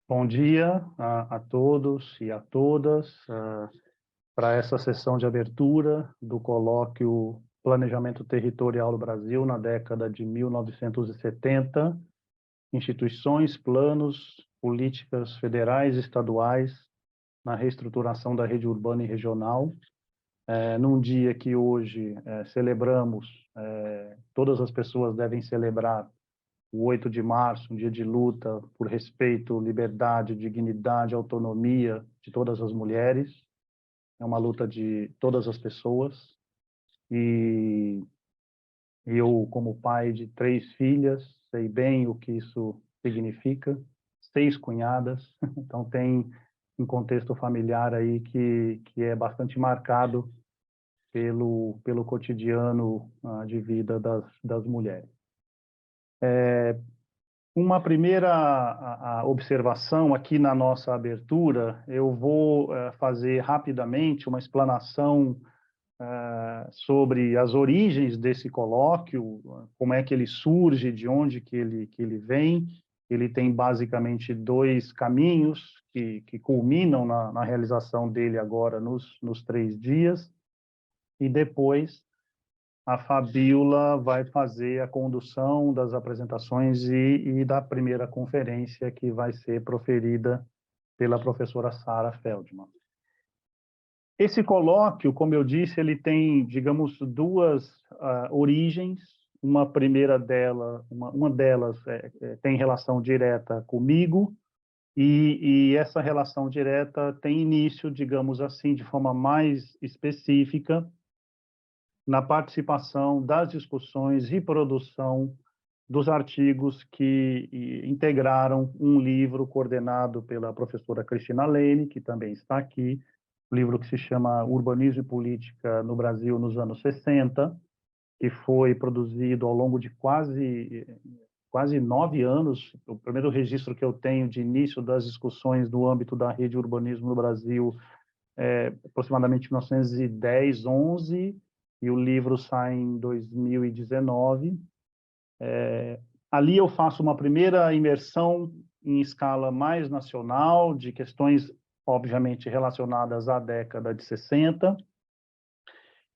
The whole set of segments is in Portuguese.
Bom dia a todos e a todas para essa sessão de abertura do colóquio Planejamento Territorial do Brasil na década de 1970, instituições, planos, políticas federais e estaduais na reestruturação da rede urbana e regional. Num dia que hoje celebramos, todas as pessoas devem celebrar o 8 de março, um dia de luta por respeito, liberdade, dignidade, autonomia de todas as mulheres. É uma luta de todas as pessoas. E eu, como pai de 3 filhas, sei bem o que isso significa. 6 cunhadas, então tem um contexto familiar aí que é bastante marcado pelo cotidiano de vida das mulheres. Uma primeira observação aqui na nossa abertura, eu vou fazer rapidamente uma explanação sobre as origens desse colóquio, como é que ele surge, de onde que ele vem. Ele tem basicamente 2 caminhos que culminam na realização dele agora nos 3 dias, e depois a Fabíola vai fazer a condução das apresentações e da primeira conferência que vai ser proferida pela professora Sara Feldman. Esse colóquio, como eu disse, ele tem, digamos, 2 origens. Uma primeira uma delas tem relação direta comigo, e essa relação direta tem início, digamos assim, de forma mais específica, na participação das discussões e produção dos artigos que integraram um livro coordenado pela professora Cristina Lene, que também está aqui, um livro que se chama Urbanismo e Política no Brasil nos anos 60, que foi produzido ao longo de quase 9 anos. O primeiro registro que eu tenho de início das discussões no âmbito da rede urbanismo no Brasil é aproximadamente 1910, 11, e o livro sai em 2019. Ali eu faço uma primeira imersão em escala mais nacional, de questões, obviamente, relacionadas à década de 60,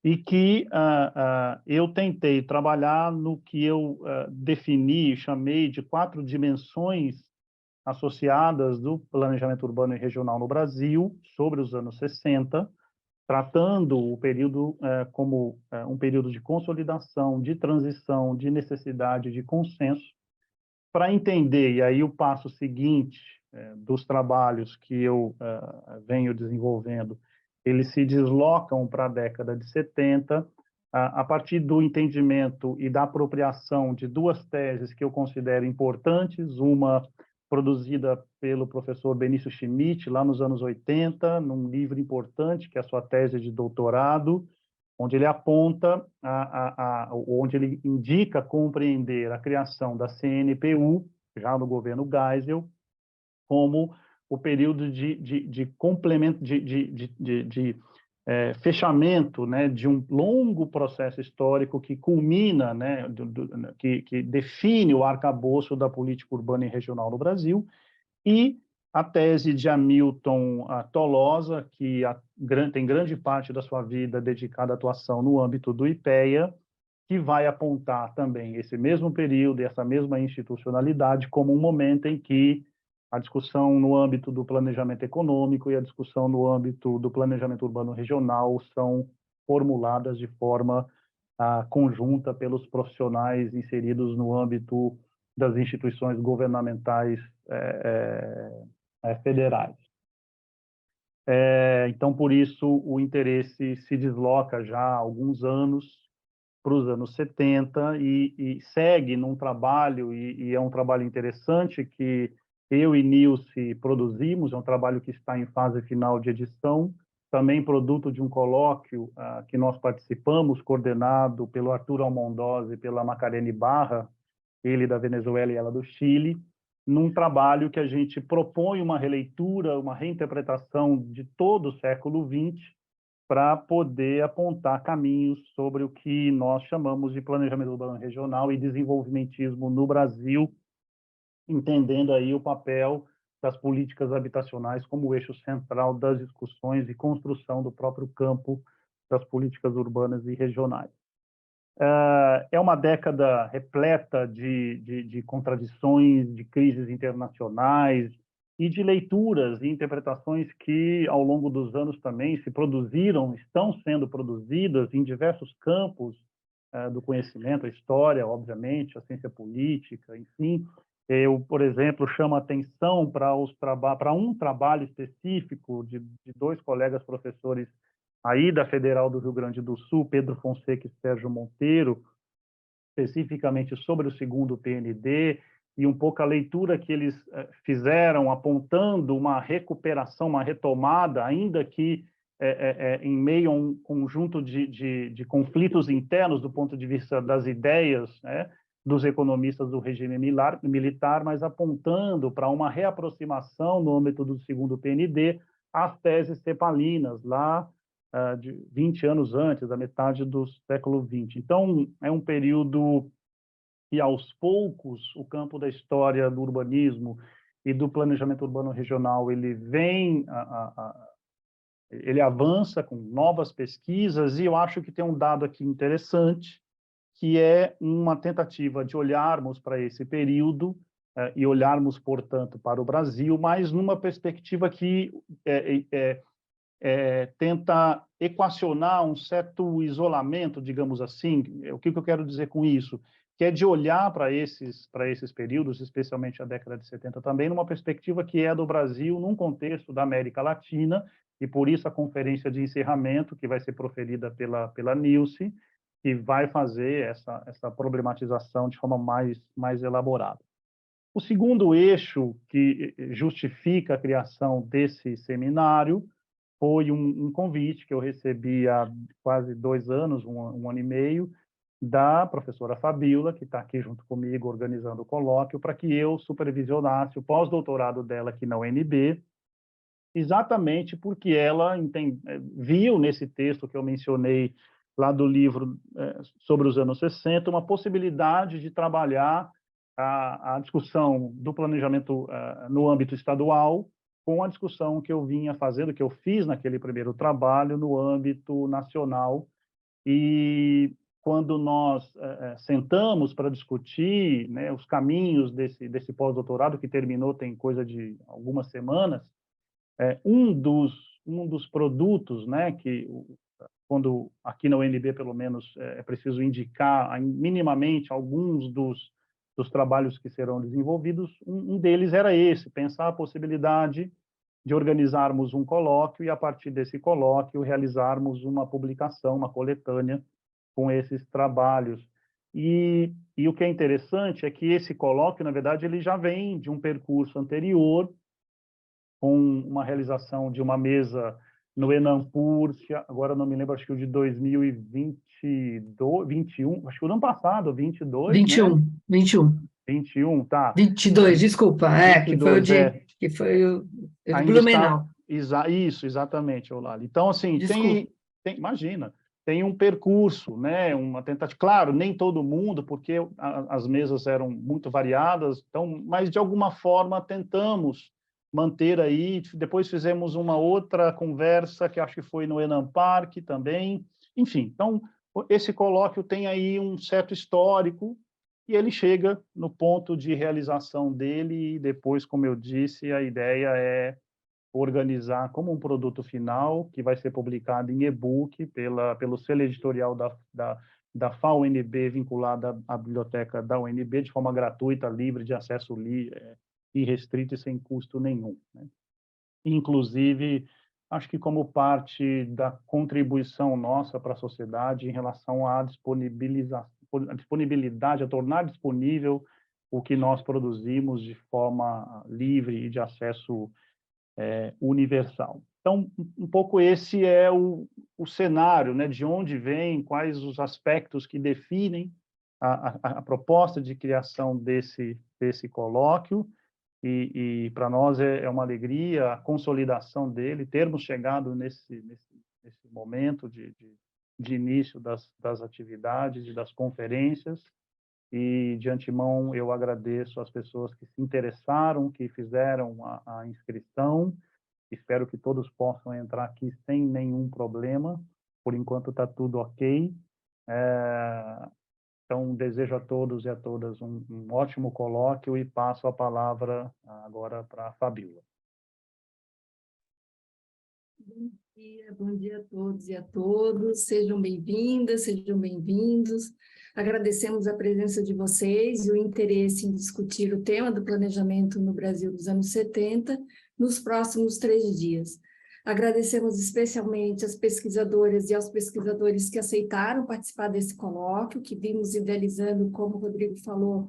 e que eu tentei trabalhar no que eu defini, chamei de 4 dimensões associadas do planejamento urbano e regional no Brasil, sobre os anos 60, tratando o período como um período de consolidação, de transição, de necessidade de consenso, para entender, e aí o passo seguinte dos trabalhos que eu venho desenvolvendo, eles se deslocam para a década de 70, a partir do entendimento e da apropriação de 2 teses que eu considero importantes, uma produzida pelo professor Benício Schmidt, lá nos anos 80, num livro importante, que é a sua tese de doutorado, onde ele aponta, onde ele indica compreender a criação da CNPU, já no governo Geisel, como o período de complemento, fechamento, né, de um longo processo histórico que culmina, né, que define o arcabouço da política urbana e regional no Brasil, e a tese de Hamilton Tolosa, que tem grande parte da sua vida dedicada à atuação no âmbito do IPEA, que vai apontar também esse mesmo período e essa mesma institucionalidade como um momento em que a discussão no âmbito do planejamento econômico e a discussão no âmbito do planejamento urbano regional são formuladas de forma conjunta pelos profissionais inseridos no âmbito das instituições governamentais federais. Então, por isso, o interesse se desloca já há alguns anos para os anos 70 e segue num trabalho, e é um trabalho interessante que eu e Nilce produzimos, é um trabalho que está em fase final de edição, também produto de um colóquio que nós participamos, coordenado pelo Arthur Almondosa e pela Macarene Barra, ele da Venezuela e ela do Chile, num trabalho que a gente propõe uma releitura, uma reinterpretação de todo o século XX, para poder apontar caminhos sobre o que nós chamamos de planejamento urbano regional e desenvolvimentismo no Brasil, entendendo aí o papel das políticas habitacionais como eixo central das discussões e construção do próprio campo das políticas urbanas e regionais. É uma década repleta de contradições, de crises internacionais e de leituras e interpretações que, ao longo dos anos também, se produziram, estão sendo produzidas em diversos campos do conhecimento, a história, obviamente, a ciência política, enfim. Eu, por exemplo, chamo a atenção para um trabalho específico de dois colegas professores aí da Federal do Rio Grande do Sul, Pedro Fonseca e Sérgio Monteiro, especificamente sobre o segundo PND, e um pouco a leitura que eles fizeram, apontando uma recuperação, uma retomada, ainda que em meio a um conjunto de conflitos internos do ponto de vista das ideias, né, dos economistas do regime militar, mas apontando para uma reaproximação no âmbito do segundo PND às teses cepalinas, lá de 20 anos antes, da metade do século XX. Então, é um período que, aos poucos, o campo da história do urbanismo e do planejamento urbano regional, ele vem, ele avança com novas pesquisas, e eu acho que tem um dado aqui interessante, que é uma tentativa de olharmos para esse período e olharmos, portanto, para o Brasil, mas numa perspectiva que tenta equacionar um certo isolamento, digamos assim. O que eu quero dizer com isso? Que é de olhar para esses períodos, especialmente a década de 70 também, numa perspectiva que é do Brasil, num contexto da América Latina, e por isso a conferência de encerramento, que vai ser proferida pela Nilce, que vai fazer essa problematização de forma mais elaborada. O segundo eixo que justifica a criação desse seminário foi um convite que eu recebi há quase 2 anos, um ano e meio, da professora Fabíola, que está aqui junto comigo organizando o colóquio, para que eu supervisionasse o pós-doutorado dela aqui na UNB, exatamente porque ela viu nesse texto que eu mencionei lá do livro sobre os anos 60, uma possibilidade de trabalhar a discussão do planejamento no âmbito estadual com a discussão que eu vinha fazendo, que eu fiz naquele primeiro trabalho no âmbito nacional. E quando nós sentamos para discutir, né, os caminhos desse pós-doutorado, que terminou tem coisa de algumas semanas, um dos produtos, né, que quando aqui na UNB, pelo menos, é preciso indicar minimamente alguns dos trabalhos que serão desenvolvidos, um deles era esse, pensar a possibilidade de organizarmos um colóquio e, a partir desse colóquio, realizarmos uma publicação, uma coletânea com esses trabalhos. E o que é interessante é que esse colóquio, na verdade, ele já vem de um percurso anterior, com uma realização de uma mesa no Enampur, agora não me lembro, acho que o de 2022, 21, acho que o ano passado, 22, né? 21. 21, tá. 22, desculpa, que foi o 22, de, que foi o de ainda está, Blumenau. isso, exatamente, Olá. Então, assim, Desculpa. imagina, tem um percurso, né, uma tentativa, claro, nem todo mundo, porque as mesas eram muito variadas, então, mas de alguma forma tentamos manter aí, depois fizemos uma outra conversa, que acho que foi no Enam Park também, enfim, então, esse colóquio tem aí um certo histórico, e ele chega no ponto de realização dele, e depois, como eu disse, a ideia é organizar como um produto final, que vai ser publicado em e-book pelo selo editorial da FAUNB, vinculada à biblioteca da UNB, de forma gratuita, livre, de acesso irrestrito e sem custo nenhum, né? Inclusive, acho que como parte da contribuição nossa para a sociedade em relação à disponibilidade, a tornar disponível o que nós produzimos de forma livre e de acesso universal. Então, um pouco esse é o cenário, né, de onde vem, quais os aspectos que definem a proposta de criação desse colóquio, e para nós é uma alegria a consolidação dele, termos chegado nesse momento de início das atividades e das conferências, e, de antemão, eu agradeço as pessoas que se interessaram, que fizeram a inscrição. Espero que todos possam entrar aqui sem nenhum problema. Por enquanto está tudo ok. Então, desejo a todos e a todas um ótimo colóquio e passo a palavra agora para a Fabíola. Bom dia a todos e a todas. Sejam bem-vindas, sejam bem-vindos. Agradecemos a presença de vocês e o interesse em discutir o tema do planejamento no Brasil dos anos 70 nos próximos 3 dias. Agradecemos especialmente às pesquisadoras e aos pesquisadores que aceitaram participar desse colóquio, que vimos idealizando, como o Rodrigo falou,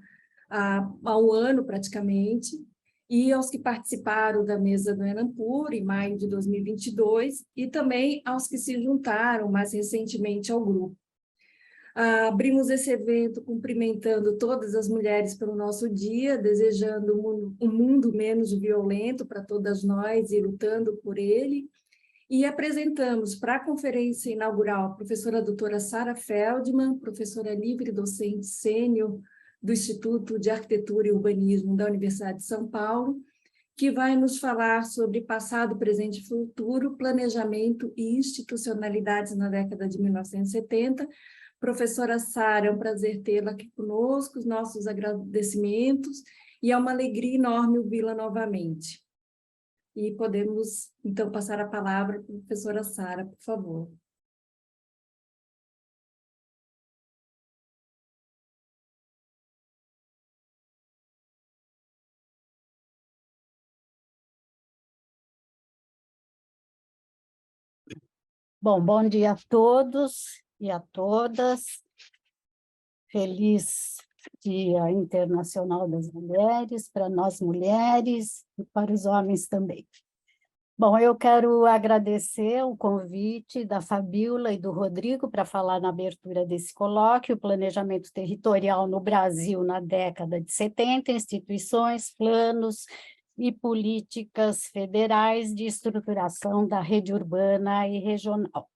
há um ano praticamente, e aos que participaram da mesa do Enampur em maio de 2022, e também aos que se juntaram mais recentemente ao grupo. Abrimos esse evento cumprimentando todas as mulheres pelo nosso dia, desejando um mundo menos violento para todas nós e lutando por ele, e apresentamos para a conferência inaugural a professora doutora Sara Feldman, professora livre docente sênior do Instituto de Arquitetura e Urbanismo da Universidade de São Paulo, que vai nos falar sobre passado, presente e futuro, planejamento e institucionalidades na década de 1970. Professora Sara, é um prazer tê-la aqui conosco, os nossos agradecimentos, e é uma alegria enorme ouvi-la novamente. E podemos, então, passar a palavra para a professora Sara, por favor. Bom dia a todos e a todas. Feliz Dia Internacional das Mulheres, para nós mulheres e para os homens também. Bom, eu quero agradecer o convite da Fabíola e do Rodrigo para falar na abertura desse colóquio, Planejamento Territorial no Brasil na década de 70, instituições, planos e políticas federais de estruturação da rede urbana e regional.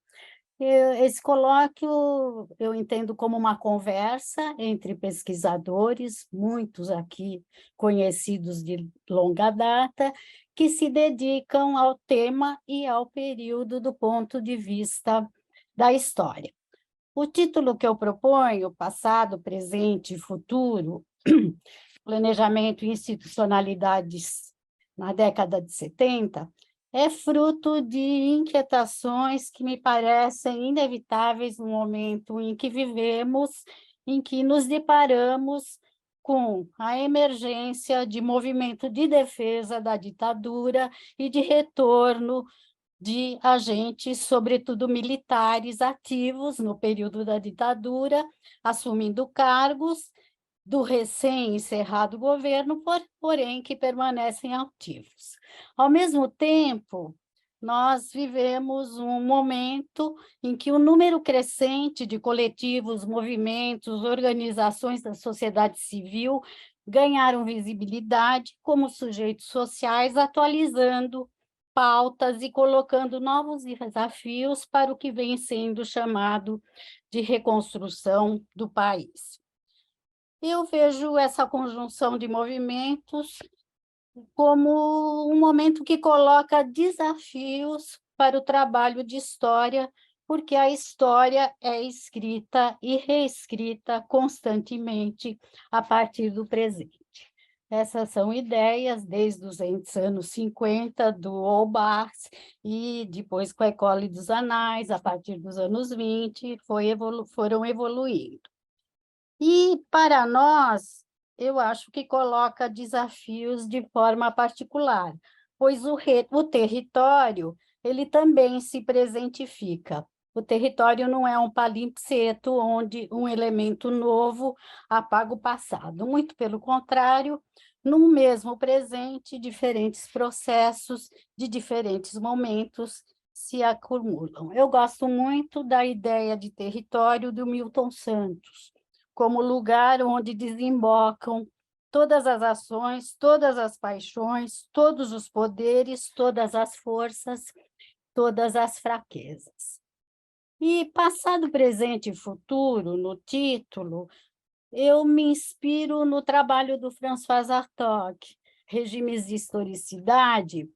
Esse colóquio eu entendo como uma conversa entre pesquisadores, muitos aqui conhecidos de longa data, que se dedicam ao tema e ao período do ponto de vista da história. O título que eu proponho, Passado, Presente e Futuro, Planejamento e Institucionalidades na década de 70, é fruto de inquietações que me parecem inevitáveis no momento em que vivemos, em que nos deparamos com a emergência de movimento de defesa da ditadura e de retorno de agentes, sobretudo militares, ativos no período da ditadura, assumindo cargos do recém-encerrado governo, porém que permanecem ativos. Ao mesmo tempo, nós vivemos um momento em que o número crescente de coletivos, movimentos, organizações da sociedade civil ganharam visibilidade como sujeitos sociais, atualizando pautas e colocando novos desafios para o que vem sendo chamado de reconstrução do país. Eu vejo essa conjunção de movimentos como um momento que coloca desafios para o trabalho de história, porque a história é escrita e reescrita constantemente a partir do presente. Essas são ideias desde os anos 50 do Olbach e depois com a École dos Annales, a partir dos anos 20, foram evoluindo. E, para nós, eu acho que coloca desafios de forma particular, pois o território ele também se presentifica. O território não é um palimpsesto onde um elemento novo apaga o passado. Muito pelo contrário, no mesmo presente, diferentes processos de diferentes momentos se acumulam. Eu gosto muito da ideia de território do Milton Santos, como lugar onde desembocam todas as ações, todas as paixões, todos os poderes, todas as forças, todas as fraquezas. E passado, presente e futuro, no título, eu me inspiro no trabalho do François Hartog, Regimes de Historicidade,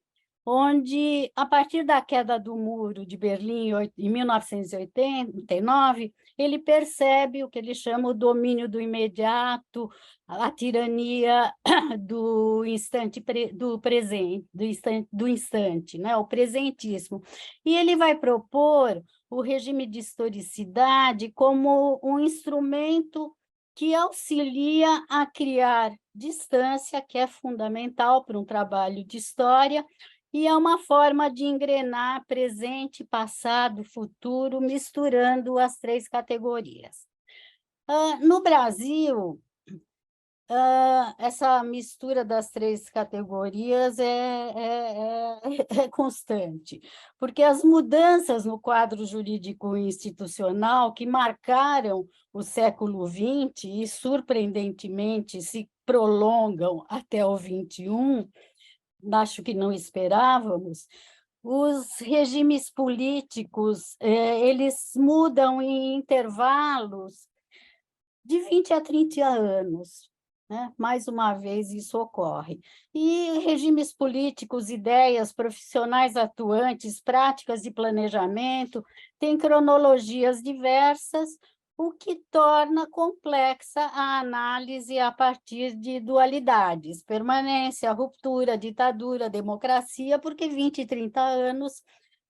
onde, a partir da queda do Muro de Berlim em 1989, ele percebe o que ele chama o domínio do imediato, a tirania do instante, do presente, do instante, né? O presentismo. E ele vai propor o regime de historicidade como um instrumento que auxilia a criar distância, que é fundamental para um trabalho de história, e é uma forma de engrenar presente, passado, futuro, misturando as três categorias. No Brasil, essa mistura das três categorias é constante, porque as mudanças no quadro jurídico institucional que marcaram o século XX e, surpreendentemente, se prolongam até o XXI, acho que não esperávamos, os regimes políticos, eles mudam em intervalos de 20 a 30 anos, né? Mais uma vez isso ocorre. E regimes políticos, ideias, profissionais atuantes, práticas de planejamento, têm cronologias diversas, o que torna complexa a análise a partir de dualidades, permanência, ruptura, ditadura, democracia, porque 20 e 30 anos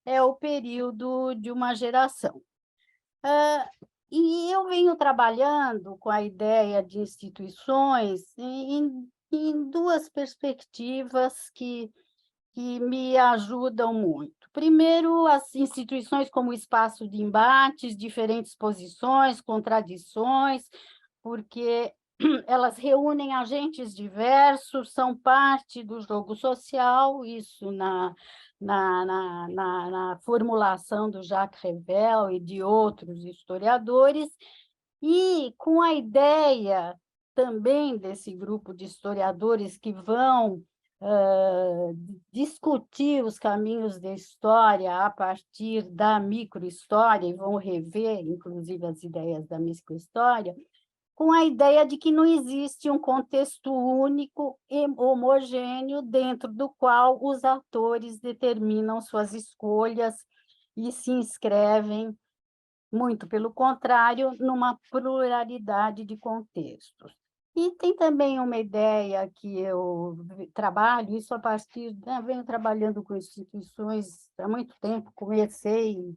é o período de uma geração. E eu venho trabalhando com a ideia de instituições em duas perspectivas que me ajudam muito. Primeiro, as instituições como espaço de embates, diferentes posições, contradições, porque elas reúnem agentes diversos, são parte do jogo social, isso na formulação do Jacques Revel e de outros historiadores, e com a ideia também desse grupo de historiadores que vão discutir os caminhos da história a partir da microhistória, e vão rever, inclusive, as ideias da microhistória, com a ideia de que não existe um contexto único e homogêneo dentro do qual os atores determinam suas escolhas e se inscrevem, muito pelo contrário, numa pluralidade de contextos. E tem também uma ideia que eu trabalho, isso a partir, né, venho trabalhando com instituições há muito tempo, comecei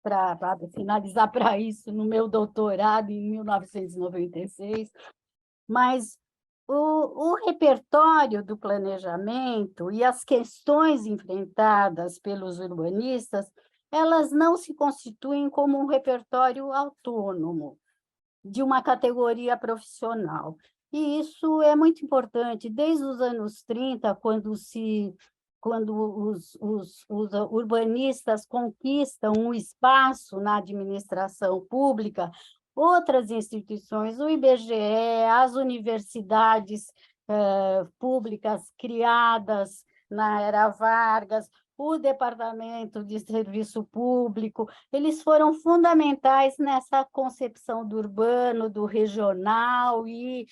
para finalizar para isso no meu doutorado em 1996, mas o repertório do planejamento e as questões enfrentadas pelos urbanistas, elas não se constituem como um repertório autônomo de uma categoria profissional. E isso é muito importante. Desde os anos 30, quando os urbanistas conquistam um espaço na administração pública, outras instituições, o IBGE, as universidades públicas criadas na era Vargas, o Departamento de Serviço Público, eles foram fundamentais nessa concepção do urbano, do regional e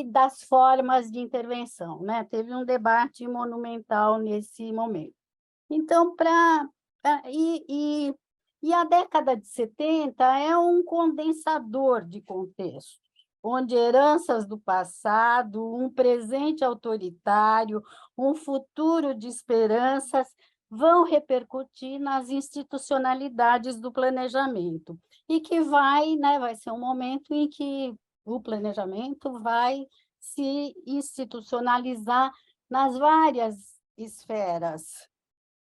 das formas de intervenção, né? Teve um debate monumental nesse momento. Então, a década de 70 é um condensador de contextos, onde heranças do passado, um presente autoritário, um futuro de esperanças vão repercutir nas institucionalidades do planejamento, e que vai ser um momento em que o planejamento vai se institucionalizar nas várias esferas,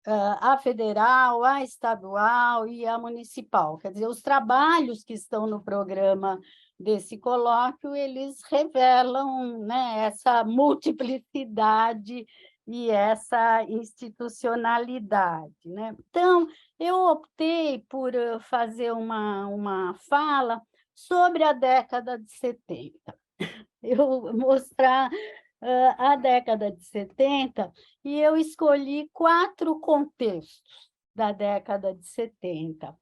a federal, a estadual e a municipal. Quer dizer, os trabalhos que estão no programa desse colóquio, eles revelam, né, essa multiplicidade e essa institucionalidade, né? Então, eu optei por fazer uma fala sobre a década de 70. Eu mostrar a década de 70, e eu escolhi 4 contextos da década de 70.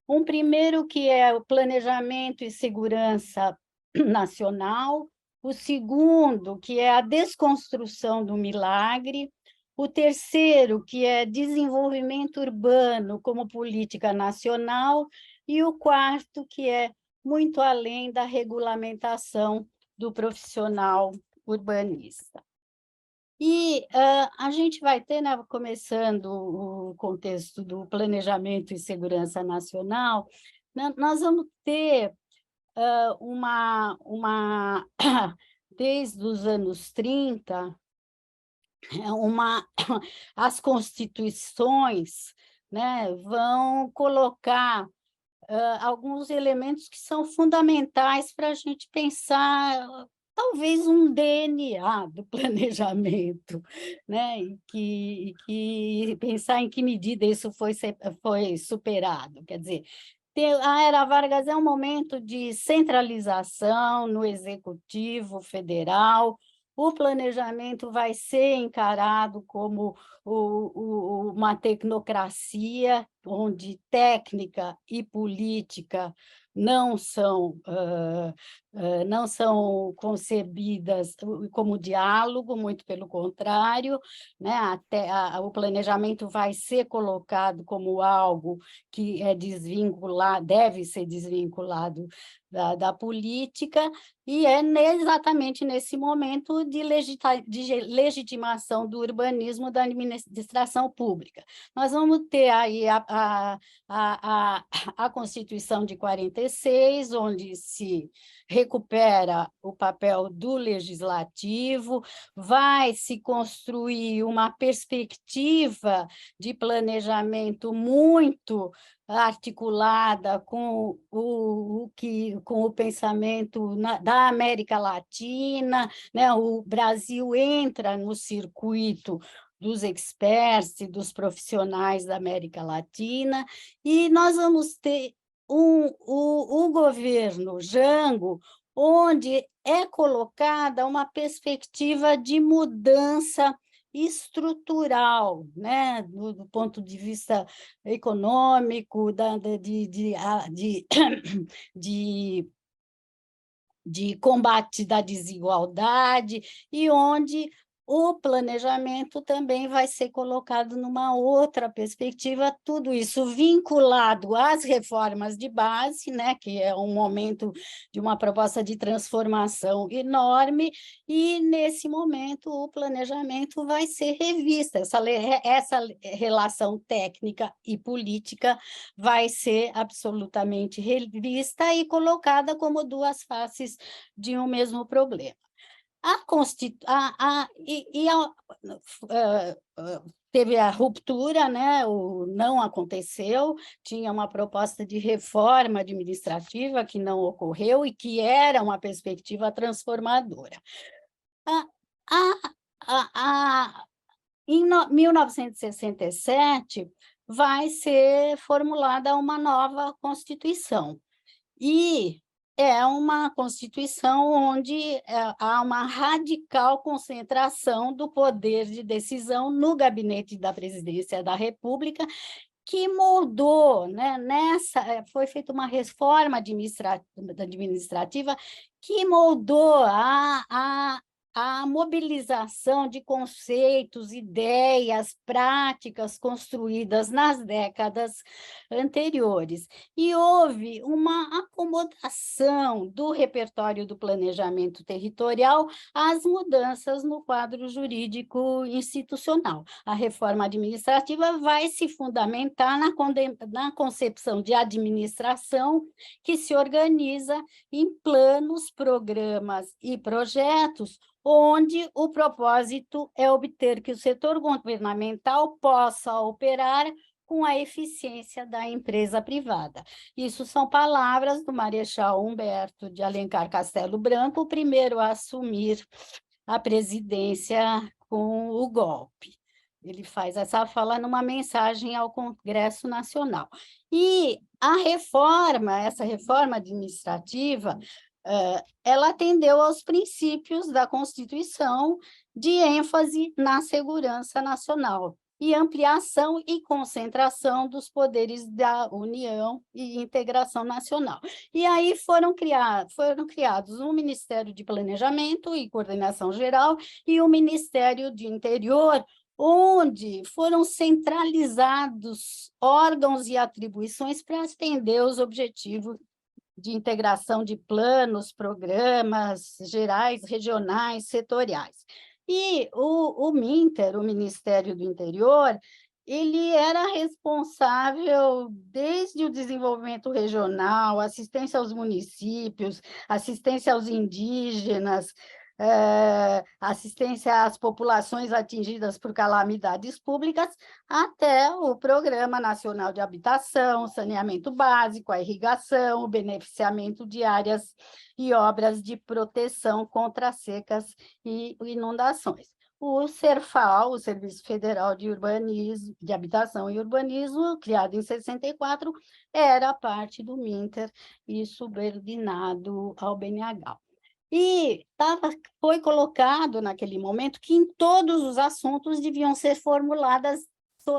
Um primeiro que é o planejamento e segurança nacional, o segundo que é a desconstrução do milagre, o terceiro que é desenvolvimento urbano como política nacional e o quarto que é muito além da regulamentação do profissional urbanista. E a gente vai ter, né, começando o contexto do planejamento e segurança nacional, né, nós vamos ter desde os anos 30, as constituições, né, vão colocar alguns elementos que são fundamentais para a gente pensar talvez um DNA do planejamento, né? E que pensar em que medida isso foi superado. Quer dizer, a Era Vargas é um momento de centralização no executivo federal. O planejamento vai ser encarado como uma tecnocracia, onde técnica e política não são concebidas como diálogo, muito pelo contrário, né? O planejamento vai ser colocado como algo que é desvinculado, deve ser desvinculado da política, e é exatamente nesse momento de legitimação do urbanismo da administração pública. Nós vamos ter aí a Constituição de 46, onde se recupera o papel do legislativo, vai se construir uma perspectiva de planejamento muito articulada com o pensamento da América Latina, né? O Brasil entra no circuito dos experts e dos profissionais da América Latina, e nós vamos ter o governo Jango, onde é colocada uma perspectiva de mudança estrutural, né? Do ponto de vista econômico, de combate da desigualdade, e onde o planejamento também vai ser colocado numa outra perspectiva, tudo isso vinculado às reformas de base, né, que é um momento de uma proposta de transformação enorme, e nesse momento o planejamento vai ser revista, essa relação técnica e política vai ser absolutamente revista e colocada como duas faces de um mesmo problema. Teve a ruptura, né? Não aconteceu, tinha uma proposta de reforma administrativa que não ocorreu e que era uma perspectiva transformadora. Em 1967, vai ser formulada uma nova Constituição, e é uma Constituição onde há uma radical concentração do poder de decisão no gabinete da Presidência da República, que moldou, né, foi feita uma reforma administrativa que moldou a mobilização de conceitos, ideias, práticas construídas nas décadas anteriores. E houve uma acomodação do repertório do planejamento territorial às mudanças no quadro jurídico institucional. A reforma administrativa vai se fundamentar na concepção de administração que se organiza em planos, programas e projetos, onde o propósito é obter que o setor governamental possa operar com a eficiência da empresa privada. Isso são palavras do Marechal Humberto de Alencar Castelo Branco, o primeiro a assumir a presidência com o golpe. Ele faz essa fala numa mensagem ao Congresso Nacional. E essa reforma administrativa, ela atendeu aos princípios da Constituição de ênfase na segurança nacional. e ampliação e concentração dos poderes da União e integração nacional. E aí foram criados o Ministério de Planejamento e Coordenação Geral e o Ministério de Interior, onde foram centralizados órgãos e atribuições para atender os objetivos de integração de planos, programas gerais, regionais, setoriais. E o MINTER, o Ministério do Interior, ele era responsável desde o desenvolvimento regional, assistência aos municípios, assistência aos indígenas, assistência às populações atingidas por calamidades públicas, até o Programa Nacional de Habitação, saneamento básico, a irrigação, o beneficiamento de áreas e obras de proteção contra secas e inundações. O CERFAL, o Serviço Federal de Urbanismo, de Habitação e Urbanismo, criado em 64, era parte do MINTER e subordinado ao BNH. E foi colocado naquele momento que em todos os assuntos deviam ser formuladas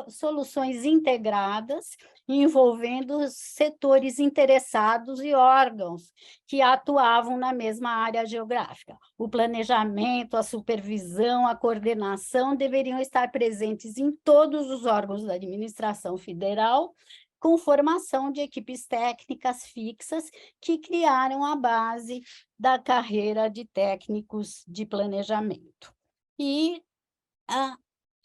soluções integradas, envolvendo setores interessados e órgãos que atuavam na mesma área geográfica. O planejamento, a supervisão, a coordenação deveriam estar presentes em todos os órgãos da administração federal, com formação de equipes técnicas fixas que criaram a base da carreira de técnicos de planejamento. E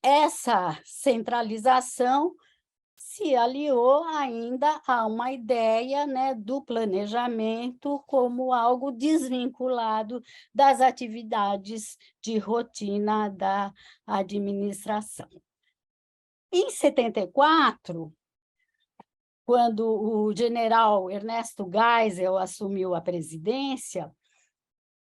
essa centralização se aliou ainda a uma ideia, né, do planejamento como algo desvinculado das atividades de rotina da administração. Em 74, quando o general Ernesto Geisel assumiu a presidência,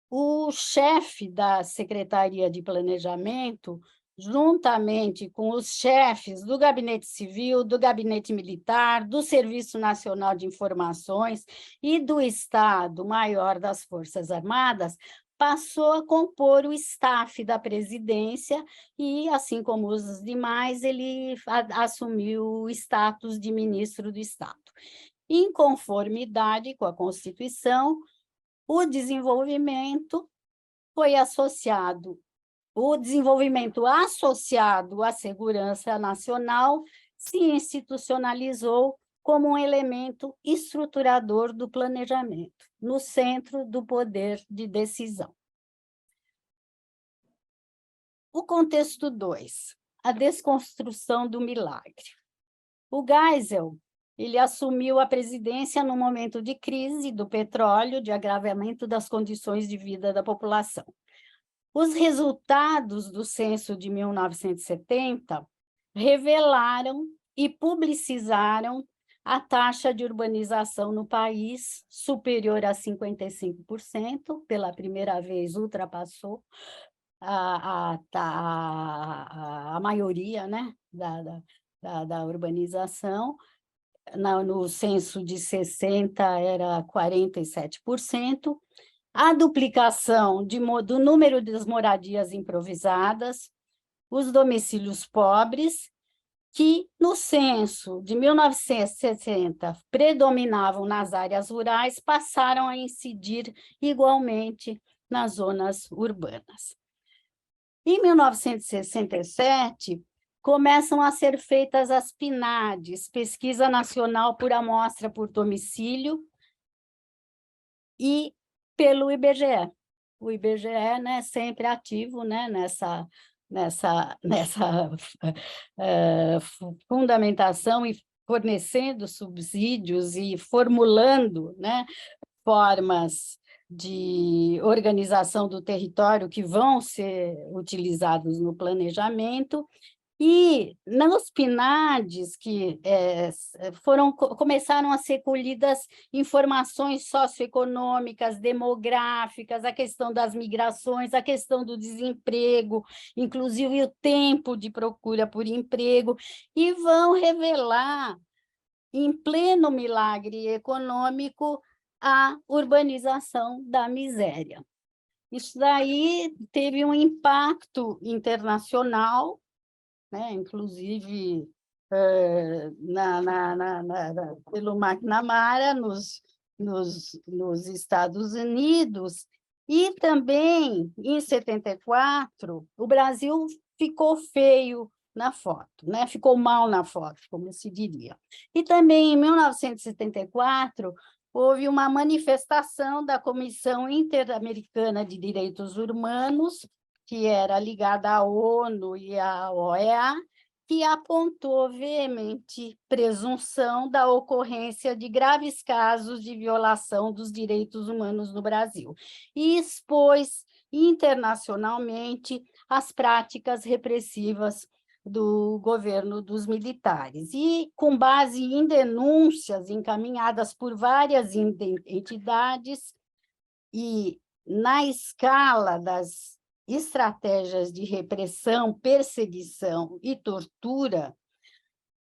o chefe da Secretaria de Planejamento, juntamente com os chefes do Gabinete Civil, do Gabinete Militar, do Serviço Nacional de Informações e do Estado-Maior das Forças Armadas, passou a compor o staff da presidência e, assim como os demais, ele assumiu o status de ministro do Estado. Em conformidade com a Constituição, o desenvolvimento associado à segurança nacional se institucionalizou como um elemento estruturador do planejamento, no centro do poder de decisão. O contexto 2, a desconstrução do milagre. O Geisel, ele assumiu a presidência no momento de crise do petróleo, de agravamento das condições de vida da população. Os resultados do censo de 1970 revelaram e publicizaram a taxa de urbanização no país superior a 55%, pela primeira vez ultrapassou a maioria, né, da urbanização. No censo de 60 era 47%, a duplicação do número das moradias improvisadas, os domicílios pobres, que no censo de 1960 predominavam nas áreas rurais, passaram a incidir igualmente nas zonas urbanas. Em 1967, começam a ser feitas as PNADs, Pesquisa Nacional por Amostra por Domicílio, e pelo IBGE. O IBGE, né, sempre ativo, né, nessa fundamentação e fornecendo subsídios e formulando, né, formas de organização do território que vão ser utilizados no planejamento. E nos PNADs que começaram a ser colhidas informações socioeconômicas, demográficas, a questão das migrações, a questão do desemprego, inclusive o tempo de procura por emprego, e vão revelar, em pleno milagre econômico, a urbanização da miséria. Isso daí teve um impacto internacional, né? Inclusive pelo McNamara nos Estados Unidos, e também, em 74, o Brasil ficou feio na foto, né? Ficou mal na foto, como se diria. E também, em 1974, houve uma manifestação da Comissão Interamericana de Direitos Humanos, que era ligada à ONU e à OEA, que apontou veemente presunção da ocorrência de graves casos de violação dos direitos humanos no Brasil e expôs internacionalmente as práticas repressivas do governo dos militares. E, com base em denúncias encaminhadas por várias entidades e na escala das estratégias de repressão, perseguição e tortura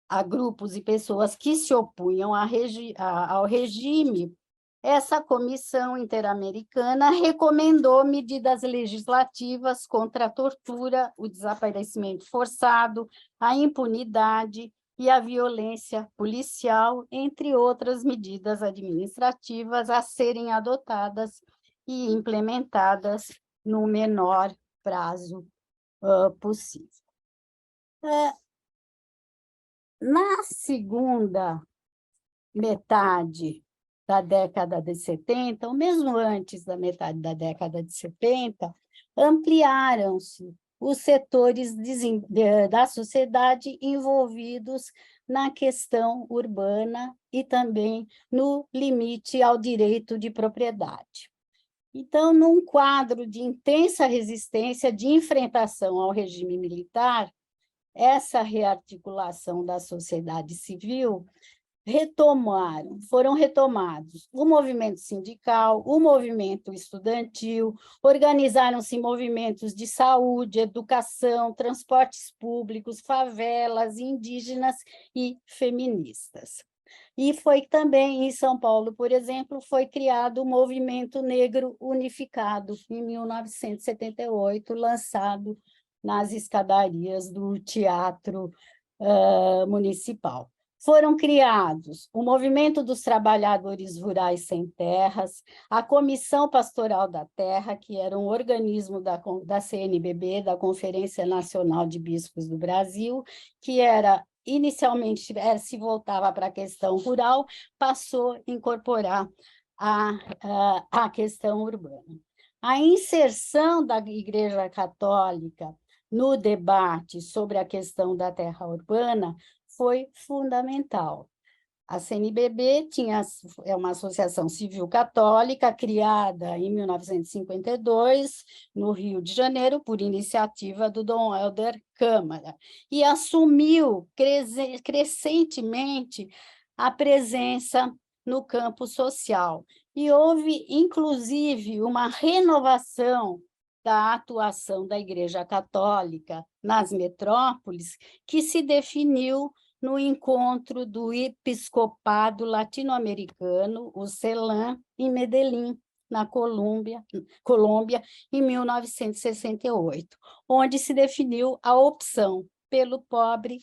a grupos e pessoas que se opunham ao regime, essa Comissão Interamericana recomendou medidas legislativas contra a tortura, o desaparecimento forçado, a impunidade e a violência policial, entre outras medidas administrativas a serem adotadas e implementadas no menor prazo possível. Na segunda metade da década de 70, ou mesmo antes da metade da década de 70, ampliaram-se os setores da sociedade envolvidos na questão urbana e também no limite ao direito de propriedade. Então, num quadro de intensa resistência de enfrentação ao regime militar, essa rearticulação da sociedade civil foram retomados o movimento sindical, o movimento estudantil, organizaram-se movimentos de saúde, educação, transportes públicos, favelas, indígenas e feministas. E foi também, em São Paulo, por exemplo, foi criado o Movimento Negro Unificado, em 1978, lançado nas escadarias do Teatro Municipal. Foram criados o Movimento dos Trabalhadores Rurais Sem Terras, a Comissão Pastoral da Terra, que era um organismo da CNBB, da Conferência Nacional de Bispos do Brasil, que inicialmente se voltava para a questão rural, passou a incorporar a questão urbana. A inserção da Igreja Católica no debate sobre a questão da terra urbana foi fundamental. A CNBB é uma associação civil católica criada em 1952, no Rio de Janeiro, por iniciativa do Dom Helder Câmara, e assumiu crescentemente a presença no campo social. E houve, inclusive, uma renovação da atuação da Igreja Católica nas metrópoles, que se definiu no encontro do Episcopado Latino-Americano, o CELAM, em Medellín, na Colômbia, em 1968, onde se definiu a opção pelo pobre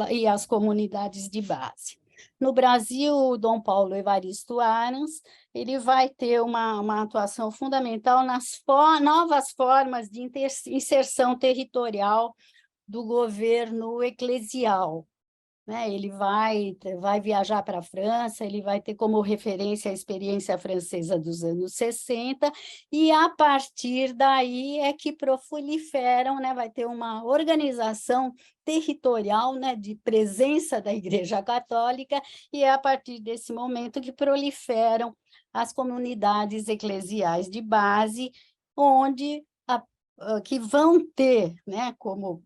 e as comunidades de base. No Brasil, o Dom Paulo Evaristo Arens, ele vai ter uma atuação fundamental nas novas formas de inserção territorial do governo eclesial, né? Ele vai viajar para a França, ele vai ter como referência a experiência francesa dos anos 60, e a partir daí é que proliferam, né? Vai ter uma organização territorial, né, de presença da Igreja Católica, e é a partir desse momento que proliferam as comunidades eclesiais de base, que vão ter, né, como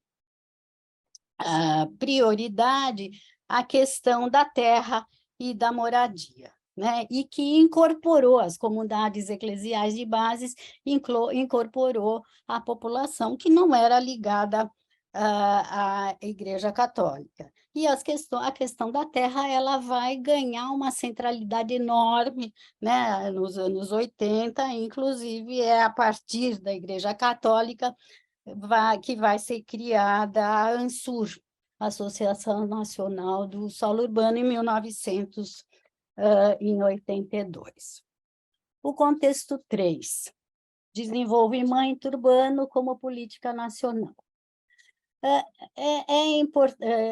prioridade a questão da terra e da moradia, né? E que incorporou as comunidades eclesiais de bases, incorporou a população que não era ligada à Igreja Católica. E a questão da terra ela vai ganhar uma centralidade enorme, né, nos anos 80, inclusive é a partir da Igreja Católica que vai ser criada a ANSUR, Associação Nacional do Solo Urbano, em 1982. O contexto 3, desenvolvimento urbano como política nacional.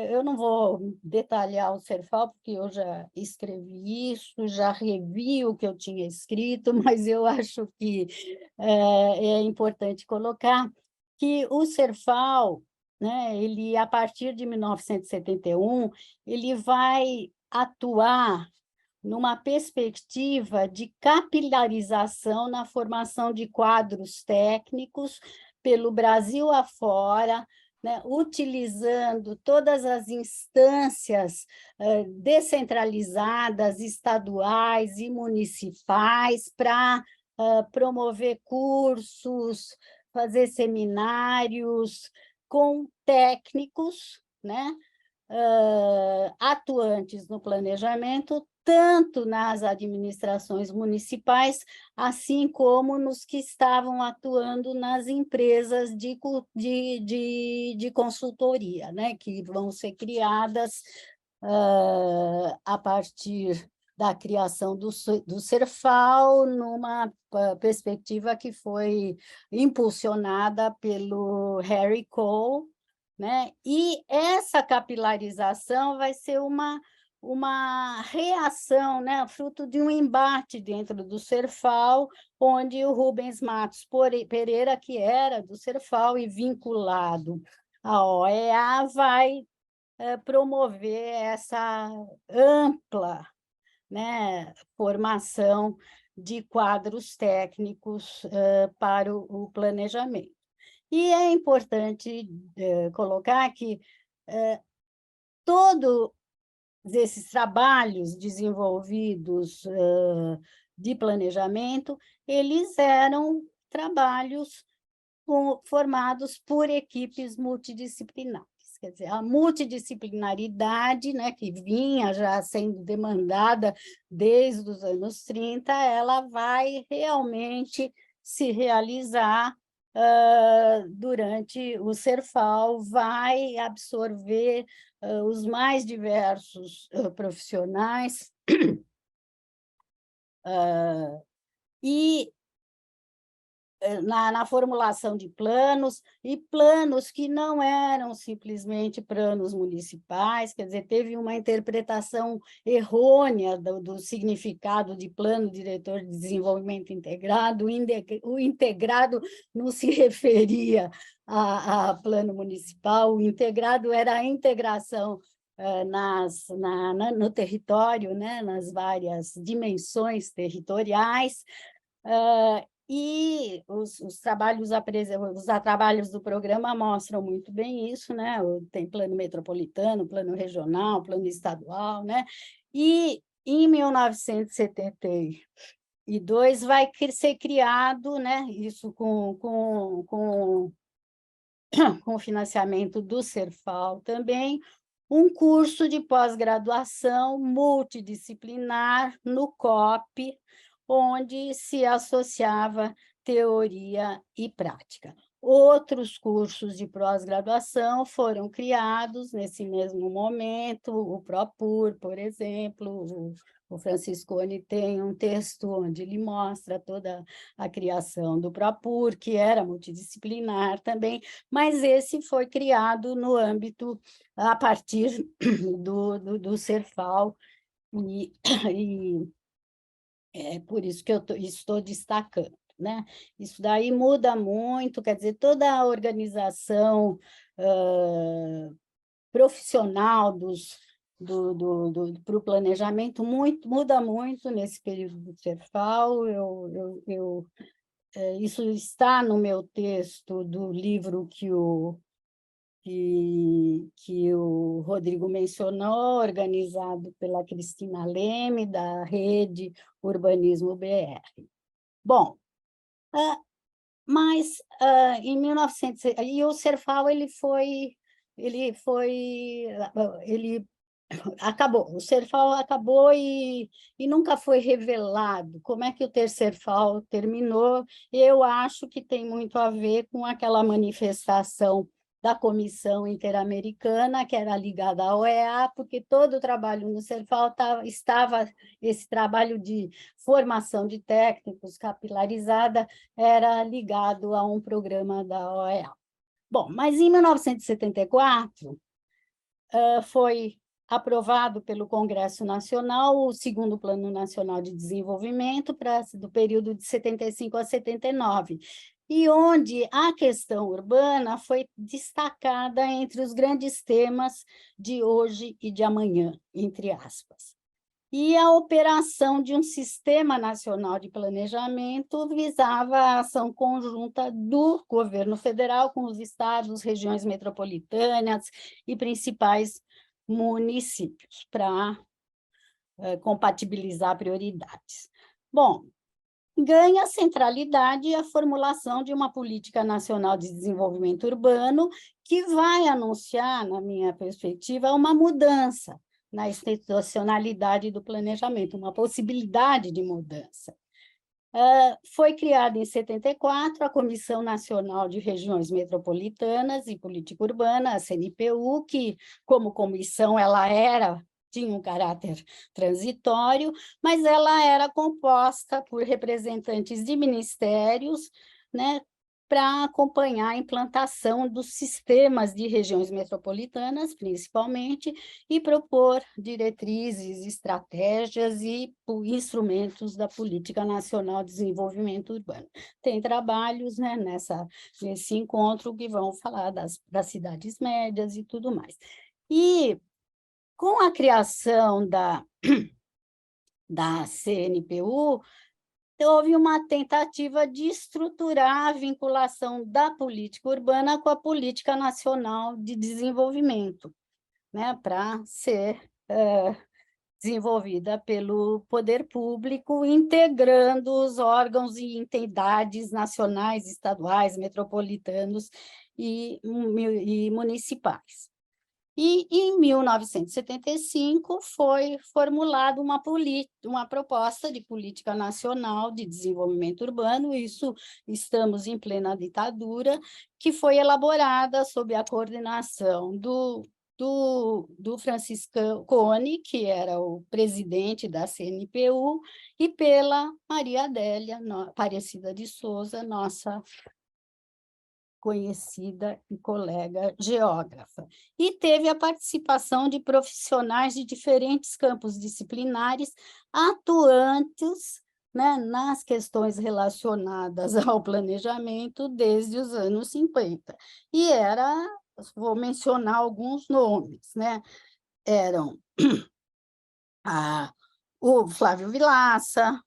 Eu não vou detalhar o Serfal, porque eu já escrevi isso, já revi o que eu tinha escrito, mas eu acho que é importante colocar que o Serfal, né, ele, a partir de 1971, ele vai atuar numa perspectiva de capilarização na formação de quadros técnicos pelo Brasil afora, né, utilizando todas as instâncias descentralizadas, estaduais e municipais, para promover cursos, fazer seminários com técnicos, né, atuantes no planejamento, tanto nas administrações municipais, assim como nos que estavam atuando nas empresas de consultoria, né, que vão ser criadas a partir da criação do Serfal, numa perspectiva que foi impulsionada pelo Harry Cole, né? E essa capilarização vai ser uma reação, né, fruto de um embate dentro do Serfal, onde o Rubens Matos Pereira, que era do Serfal e vinculado à OEA, vai promover essa ampla, né, formação de quadros técnicos para o planejamento. E é importante colocar que todos esses trabalhos desenvolvidos de planejamento, eles eram trabalhos formados por equipes multidisciplinares. Quer dizer, a multidisciplinaridade, né, que vinha já sendo demandada desde os anos 30, ela vai realmente se realizar durante o Serfal, vai absorver os mais diversos profissionais e na formulação de planos, e planos que não eram simplesmente planos municipais, quer dizer, teve uma interpretação errônea do significado de plano diretor de desenvolvimento integrado. O integrado não se referia a plano municipal, o integrado era a integração no território, né, nas várias dimensões territoriais, e os trabalhos do programa mostram muito bem isso, né? Tem plano metropolitano, plano regional, plano estadual, né? E em 1972 vai ser criado, né? Isso com o financiamento do Serfal também, um curso de pós-graduação multidisciplinar no COP, onde se associava teoria e prática. Outros cursos de pós-graduação foram criados nesse mesmo momento, o ProPur, por exemplo, o Franciscone tem um texto onde ele mostra toda a criação do ProPur, que era multidisciplinar também, mas esse foi criado no âmbito, a partir do Serfal, e é por isso que eu estou destacando, né? Isso daí muda muito, quer dizer, toda a organização profissional para o planejamento muda muito nesse período do Serfal. Isso está no meu texto do livro que o Rodrigo mencionou, organizado pela Cristina Leme, da Rede Urbanismo BR. Bom, mas em 1900... E o Serfal, ele acabou, o Serfal acabou e nunca foi revelado como é que o Tercerfal terminou. Eu acho que tem muito a ver com aquela manifestação da Comissão Interamericana, que era ligada à OEA, porque todo o trabalho no Serfal estava, esse trabalho de formação de técnicos capilarizada era ligado a um programa da OEA. Bom, mas em 1974, foi aprovado pelo Congresso Nacional o segundo Plano Nacional de Desenvolvimento do período de 75 a 79, e onde a questão urbana foi destacada entre os grandes temas de hoje e de amanhã, entre aspas. E a operação de um Sistema Nacional de Planejamento visava a ação conjunta do governo federal com os estados, regiões metropolitanas e principais municípios para compatibilizar prioridades. Bom, ganha centralidade a formulação de uma política nacional de desenvolvimento urbano que vai anunciar, na minha perspectiva, uma mudança na institucionalidade do planejamento, uma possibilidade de mudança. Foi criada em 74 a Comissão Nacional de Regiões Metropolitanas e Política Urbana, a CNPU, que, como comissão, ela tinha um caráter transitório, mas ela era composta por representantes de ministérios, né, para acompanhar a implantação dos sistemas de regiões metropolitanas, principalmente, e propor diretrizes, estratégias e instrumentos da Política Nacional de Desenvolvimento Urbano. Tem trabalhos, né, nesse encontro que vão falar das cidades médias e tudo mais. E, com a criação da CNPU, houve uma tentativa de estruturar a vinculação da política urbana com a política nacional de desenvolvimento, né, para ser desenvolvida pelo poder público, integrando os órgãos e entidades nacionais, estaduais, metropolitanos e municipais. E, em 1975, foi formulada uma proposta de política nacional de desenvolvimento urbano, isso estamos em plena ditadura, que foi elaborada sob a coordenação do Francisco Cone, que era o presidente da CNPU, e pela Maria Adélia Aparecida de Souza, nossa conhecida e colega geógrafa, e teve a participação de profissionais de diferentes campos disciplinares atuantes, né, nas questões relacionadas ao planejamento desde os anos 50. E vou mencionar alguns nomes, né? Eram o Flávio Vilaça,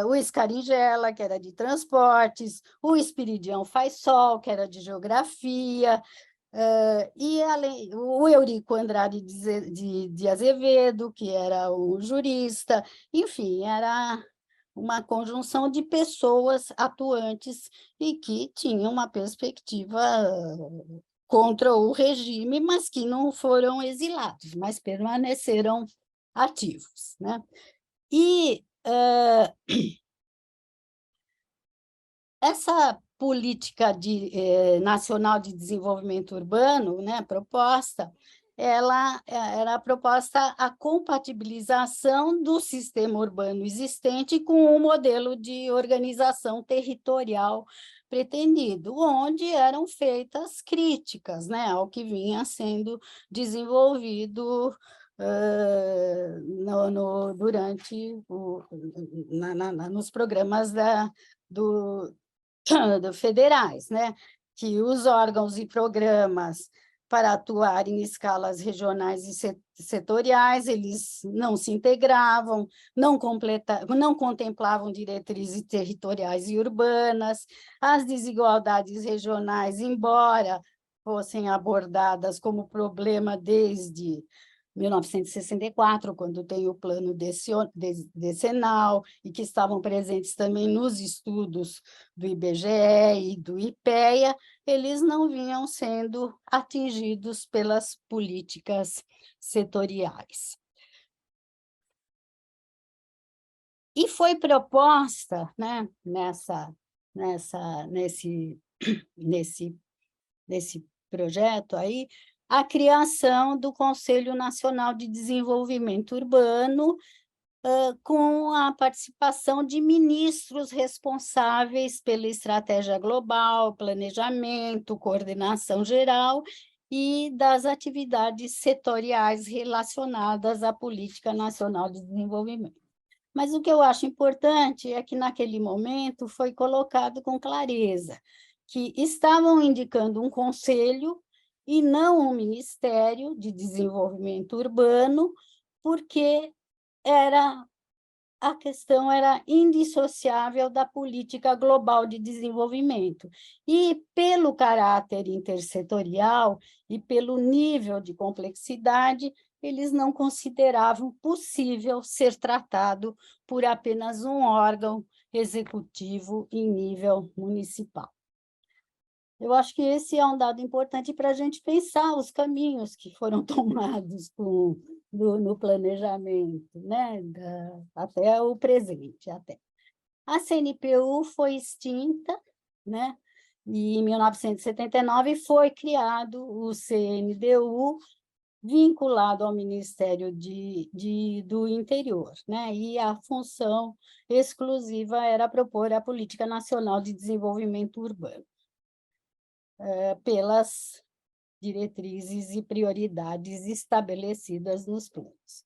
o Scaringella, que era de transportes, o Espiridião Faisal, que era de geografia, e o Eurico Andrade de Azevedo, que era o jurista, enfim, era uma conjunção de pessoas atuantes e que tinham uma perspectiva contra o regime, mas que não foram exilados, mas permaneceram ativos, né? E essa política nacional de desenvolvimento urbano, né, proposta, ela era proposta a compatibilização do sistema urbano existente com o modelo de organização territorial pretendido, onde eram feitas críticas, né, ao que vinha sendo desenvolvido nos programas federais, né? Que os órgãos e programas para atuar em escalas regionais e setoriais, eles não se integravam, não contemplavam diretrizes territoriais e urbanas, as desigualdades regionais, embora fossem abordadas como problema desde 1964, quando tem o plano decenal, e que estavam presentes também nos estudos do IBGE e do IPEA, eles não vinham sendo atingidos pelas políticas setoriais. E foi proposta, né, nesse projeto aí, a criação do Conselho Nacional de Desenvolvimento Urbano, com a participação de ministros responsáveis pela estratégia global, planejamento, coordenação geral e das atividades setoriais relacionadas à Política Nacional de Desenvolvimento. Mas o que eu acho importante é que, naquele momento, foi colocado com clareza que estavam indicando um conselho e não um Ministério de Desenvolvimento Urbano, porque a questão era indissociável da política global de desenvolvimento. E, pelo caráter intersetorial e pelo nível de complexidade, eles não consideravam possível ser tratado por apenas um órgão executivo em nível municipal. Eu acho que esse é um dado importante para a gente pensar os caminhos que foram tomados no planejamento, né? Até o presente. Até. A CNPU foi extinta, né? E, em 1979, foi criado o CNDU, vinculado ao Ministério do Interior, né? E a função exclusiva era propor a Política Nacional de Desenvolvimento Urbano, pelas diretrizes e prioridades estabelecidas nos planos.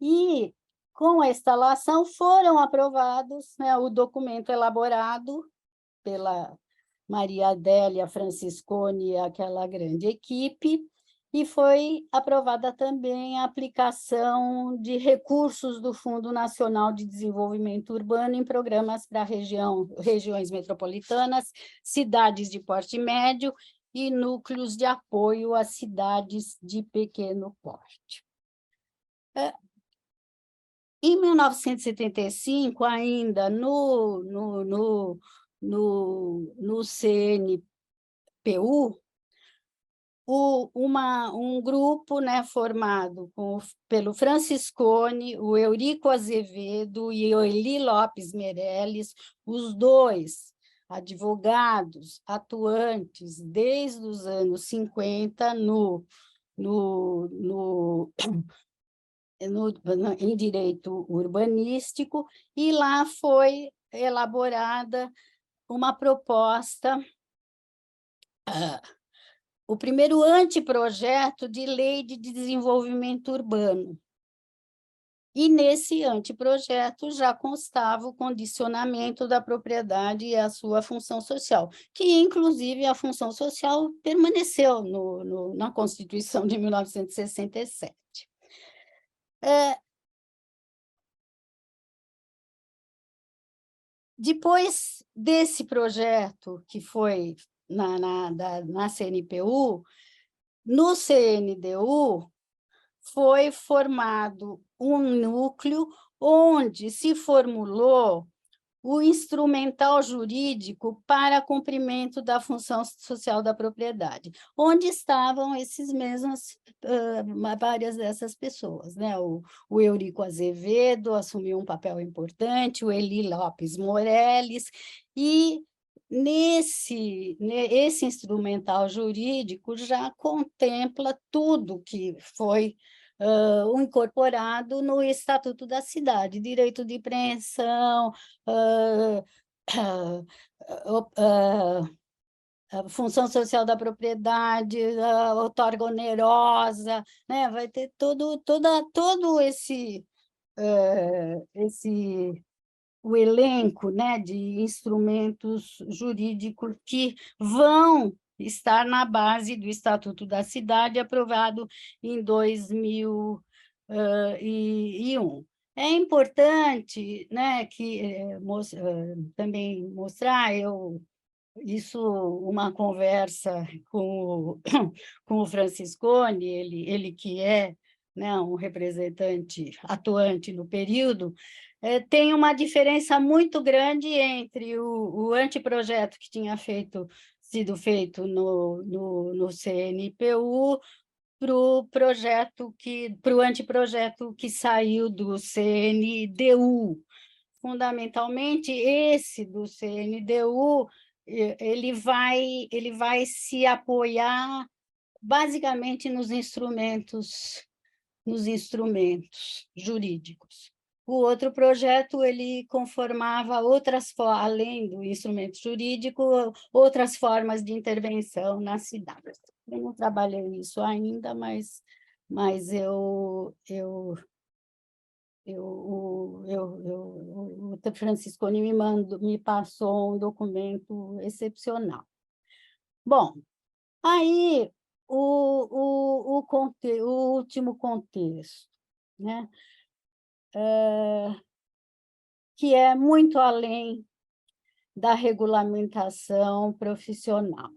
E, com a instalação, foram aprovados, né, o documento elaborado pela Maria Adélia Franciscone e aquela grande equipe, e foi aprovada também a aplicação de recursos do Fundo Nacional de Desenvolvimento Urbano em programas para regiões metropolitanas, cidades de porte médio e núcleos de apoio às cidades de pequeno porte. Em 1975, ainda no CNPU, um grupo, né, formado pelo Franciscone, o Eurico Azevedo e o Eli Lopes Meirelles, os dois advogados atuantes desde os anos 50 em direito urbanístico, e lá foi elaborada uma proposta, o primeiro anteprojeto de lei de desenvolvimento urbano. E, nesse anteprojeto, já constava o condicionamento da propriedade e a sua função social, que, inclusive, a função social permaneceu na Constituição de 1967. Depois desse projeto, que foi na CNPU, no CNDU, foi formado um núcleo onde se formulou o instrumental jurídico para cumprimento da função social da propriedade, onde estavam esses mesmos, várias dessas pessoas, né? O Eurico Azevedo assumiu um papel importante, o Eli Lopes Meirelles, e esse instrumental jurídico já contempla tudo que foi incorporado no Estatuto da Cidade, direito de preensão, função social da propriedade, outorga onerosa, né? Vai ter todo o elenco, né, de instrumentos jurídicos que vão estar na base do Estatuto da Cidade, aprovado em 2001. É importante, né, também mostrar, uma conversa com o Franciscone, ele que é né, um representante atuante no período, tem uma diferença muito grande entre o anteprojeto que tinha sido feito no CNPU para o anteprojeto que saiu do CNDU. Fundamentalmente, esse do CNDU, ele vai se apoiar basicamente nos instrumentos jurídicos. O outro projeto, ele conformava além do instrumento jurídico, outras formas de intervenção na cidade. Eu não trabalhei isso ainda, mas o Franciscone me passou um documento excepcional. Bom, aí o último contexto, né? Que é muito além da regulamentação profissional.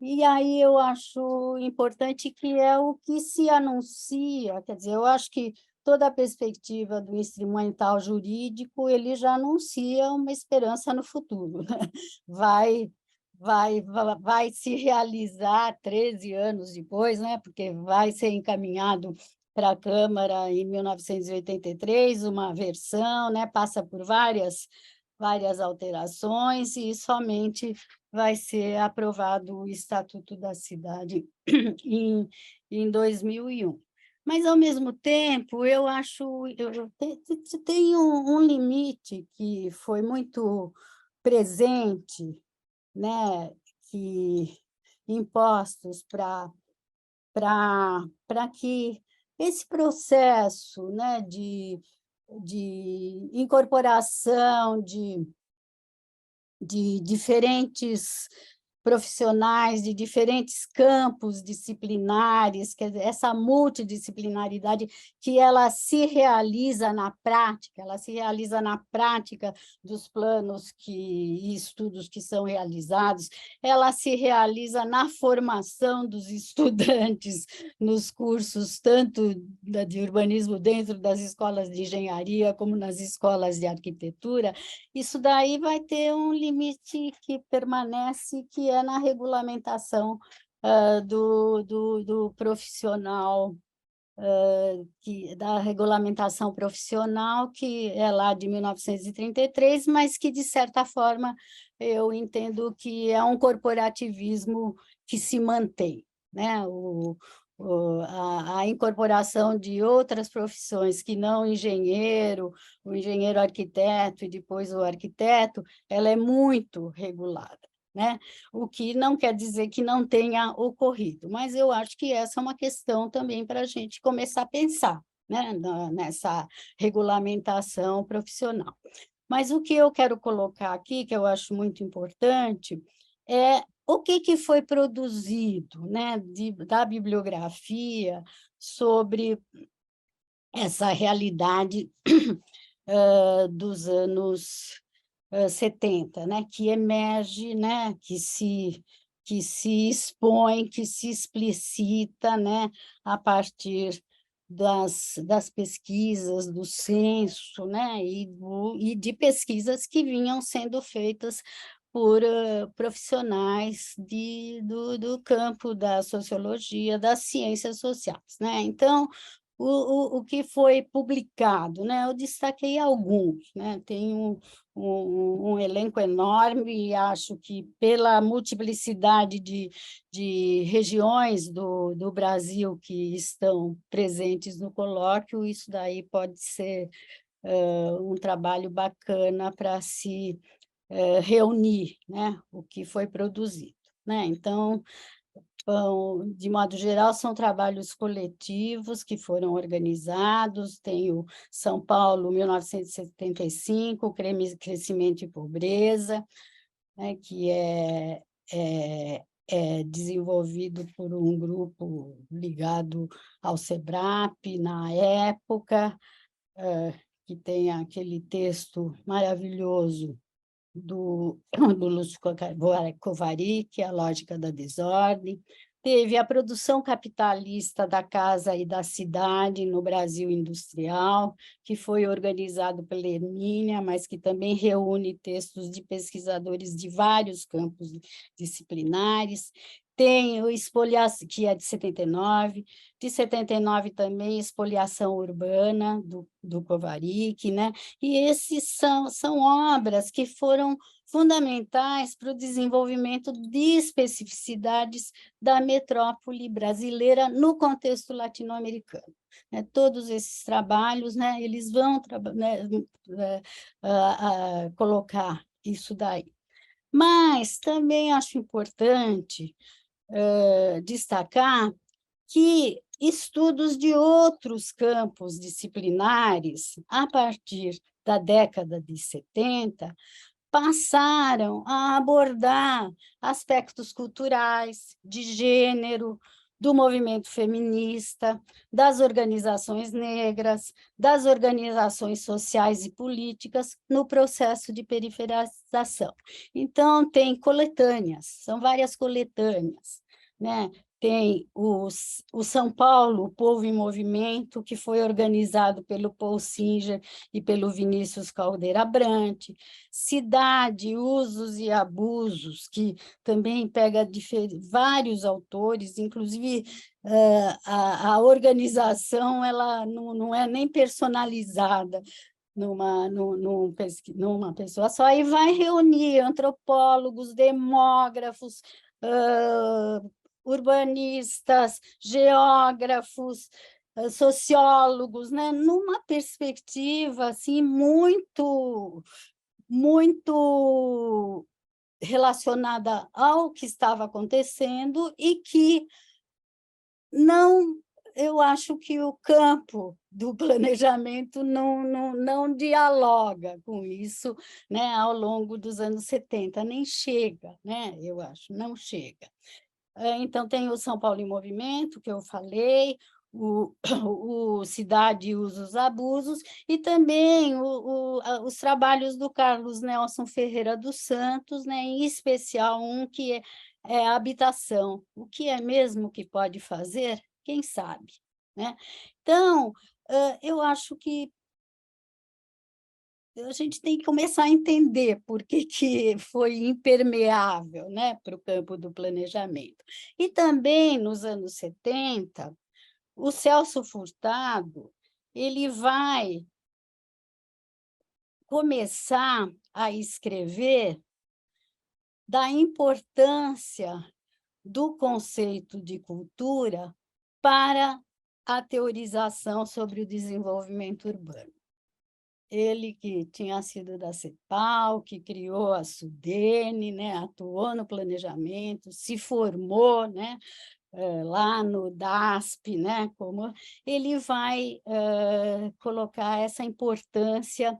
E aí eu acho importante que é o que se anuncia, quer dizer, eu acho que toda a perspectiva do instrumental jurídico, ele já anuncia uma esperança no futuro, né? Vai se realizar 13 anos depois, né? Porque vai ser encaminhado para a Câmara em 1983, uma versão, né? Passa por várias alterações e somente vai ser aprovado o Estatuto da Cidade em 2001. Mas, ao mesmo tempo, eu acho que tem um limite que foi muito presente, né, que impostos para que esse processo, né, de incorporação de diferentes profissionais de diferentes campos disciplinares, quer dizer, essa multidisciplinaridade que ela se realiza na prática dos planos e estudos que são realizados, ela se realiza na formação dos estudantes nos cursos, tanto de urbanismo dentro das escolas de engenharia, como nas escolas de arquitetura. Isso daí vai ter um limite que permanece, que é na regulamentação do profissional, da regulamentação profissional, que é lá de 1933, mas que, de certa forma, eu entendo que é um corporativismo que se mantém, né? A incorporação de outras profissões que não o engenheiro arquiteto e depois o arquiteto, ela é muito regulada, né? O que não quer dizer que não tenha ocorrido, mas eu acho que essa é uma questão também para a gente começar a pensar, né? Nessa regulamentação profissional. Mas o que eu quero colocar aqui, que eu acho muito importante, é o que foi produzido, né, da bibliografia sobre essa realidade dos anos 70, né, que emerge, né, que se expõe, que se explicita, né, a partir das pesquisas, do censo, né, e de pesquisas que vinham sendo feitas por profissionais do campo da sociologia, das ciências sociais, né? Então, o que foi publicado, né? Eu destaquei alguns, né? Tem um elenco enorme e acho que pela multiplicidade de regiões do Brasil que estão presentes no colóquio, isso daí pode ser um trabalho bacana para se reunir, né, o que foi produzido, né? Então, de modo geral, são trabalhos coletivos que foram organizados, tem o São Paulo, 1975, Crescimento e Pobreza, né, que é desenvolvido por um grupo ligado ao SEBRAP na época, que tem aquele texto maravilhoso do Lúcio Kovarik, A Lógica da Desordem, teve a produção capitalista da casa e da cidade no Brasil industrial, que foi organizado pela Hermínia, mas que também reúne textos de pesquisadores de vários campos disciplinares. Tem o Espoliação, que é de 79, de 79 também Espoliação Urbana, do Kovarik, né? E esses são obras que foram fundamentais para o desenvolvimento de especificidades da metrópole brasileira no contexto latino-americano. Todos esses trabalhos, né, eles vão colocar isso daí. Mas também acho importante destacar que estudos de outros campos disciplinares, a partir da década de 70, passaram a abordar aspectos culturais, de gênero, do movimento feminista, das organizações negras, das organizações sociais e políticas no processo de periferização. Então, tem coletâneas, são várias coletâneas, né? Tem o São Paulo, o Povo em Movimento, que foi organizado pelo Paul Singer e pelo Vinícius Caldeira Brant, Cidade, Usos e Abusos, que também pega vários autores, inclusive a organização ela não é nem personalizada numa pessoa só, e vai reunir antropólogos, demógrafos, urbanistas, geógrafos, sociólogos, né, numa perspectiva assim, muito relacionada ao que estava acontecendo e que eu acho que o campo do planejamento não dialoga com isso, né, ao longo dos anos 70, nem chega, né, eu acho, não chega. Então, tem o São Paulo em Movimento, que eu falei, o Cidade e Usos Abusos, e também os trabalhos do Carlos Nelson Ferreira dos Santos, né, em especial um que é a habitação. O que é mesmo que pode fazer? Quem sabe, né? Então, eu acho que a gente tem que começar a entender por que foi impermeável, né, para o campo do planejamento. E também, nos anos 70, o Celso Furtado ele vai começar a escrever da importância do conceito de cultura para a teorização sobre o desenvolvimento urbano. Ele que tinha sido da CEPAL, que criou a SUDENE, né, atuou no planejamento, se formou, né, lá no DASP, né, como ele vai colocar essa importância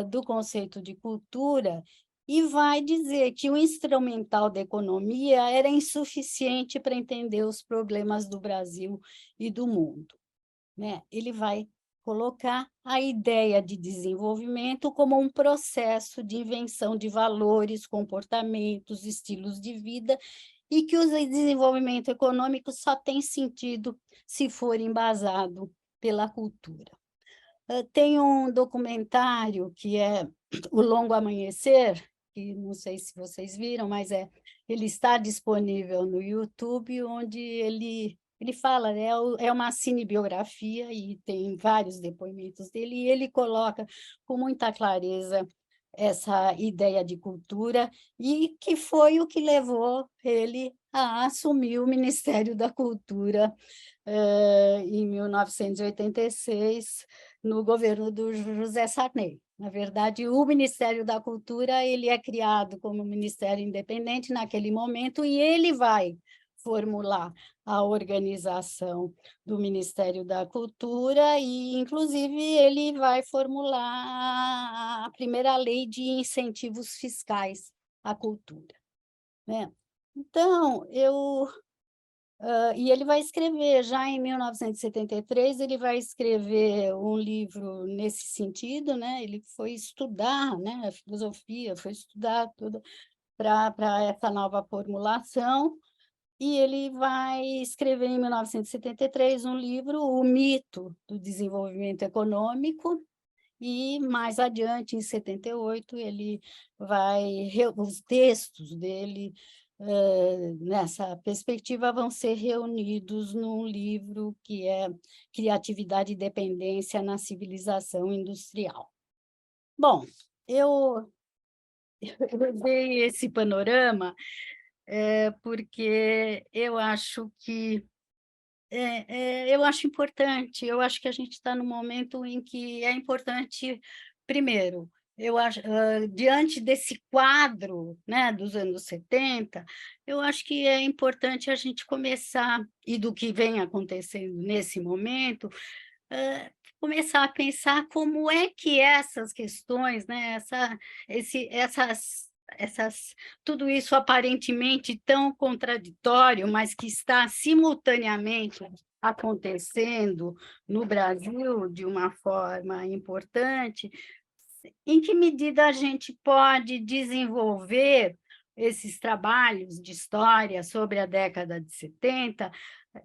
do conceito de cultura e vai dizer que o instrumental da economia era insuficiente para entender os problemas do Brasil e do mundo, né? Ele vai colocar a ideia de desenvolvimento como um processo de invenção de valores, comportamentos, estilos de vida, e que o desenvolvimento econômico só tem sentido se for embasado pela cultura. Tem um documentário que é O Longo Amanhecer, que não sei se vocês viram, mas ele está disponível no YouTube, onde ele fala, né, é uma cinebiografia e tem vários depoimentos dele, e ele coloca com muita clareza essa ideia de cultura, e que foi o que levou ele a assumir o Ministério da Cultura em 1986, no governo do José Sarney. Na verdade, o Ministério da Cultura ele é criado como ministério independente naquele momento, e ele vai formular a organização do Ministério da Cultura e, inclusive, ele vai formular a primeira lei de incentivos fiscais à cultura, né? Então, e ele vai escrever, já em 1973, ele vai escrever um livro nesse sentido, né? Ele foi estudar, né, a filosofia, foi estudar tudo para essa nova formulação, e ele vai escrever em 1973 um livro, O Mito do Desenvolvimento Econômico, e mais adiante, em 78, ele os textos dele, nessa perspectiva, vão ser reunidos num livro que é Criatividade e Dependência na Civilização Industrial. Bom, eu dei esse panorama porque eu acho que eu acho importante, eu acho que a gente está num momento em que é importante, primeiro, eu acho, diante desse quadro, né, dos anos 70, eu acho que é importante a gente começar, e do que vem acontecendo nesse momento, começar a pensar como é que essas questões, né, essas tudo isso aparentemente tão contraditório, mas que está simultaneamente acontecendo no Brasil de uma forma importante, em que medida a gente pode desenvolver esses trabalhos de história sobre a década de 70,